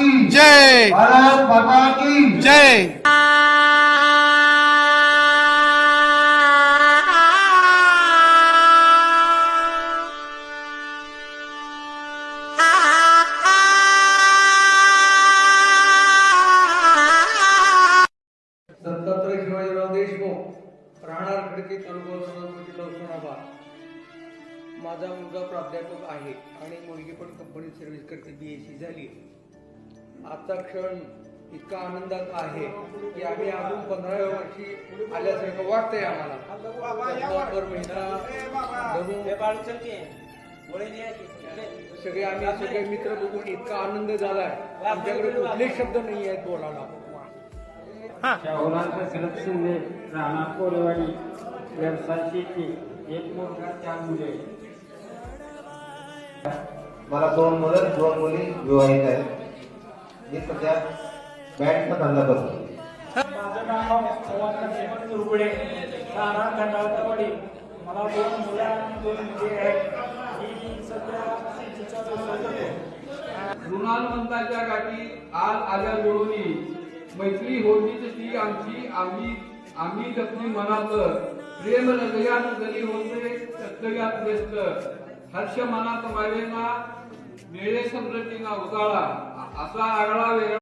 की जय भारत माता की जय। दत्तात्रय शिवाजीराव देशमुख, राहणार खडकी, तालुका जिल्हा उस्मानाबाद. माझा मुलगा प्राध्यापक आहे आणि मुलगी पण कंपनीत सर्व्हिस करते, BSc झाली. आजचा क्षण इतका आनंदाचा आहे की आम्ही अजून 15व्या वर्षी आल्यासारखं वाटतंय आम्हाला. दर महिना सगळे आम्ही सगळे मित्र बघून इतका आनंद झालाय, आमच्याकडे कुठलेच शब्द नाही आहेत बोलायला. शाहुलाल दशरथ शिंदे, राहणार कोरेवाडी, व्यवसाय शेती, एक मुलगा 4 मुले. मला 2 मुलं 2 मुली विवाहित आहेत. मी सध्या बँकचा धंदा करतो. माझं नाव पवार तुरगुडे, राहणार खंडावतावाडी. मला 2 मुलं आणि 2 मुली आहेत. मी सध्या शेतीचा व्यवसाय करतो. ऋणानुबंधाच्या गाठी आज आल्या जुळूनी, मैत्री होती ती आमची, आम्ही जपली मनात. प्रेम हृदयात जरी होते कर्तव्यात व्यस्त. हर्ष मनात मावेना, मिळे समृद्धीना उजाळा. असा आगळा वेगळा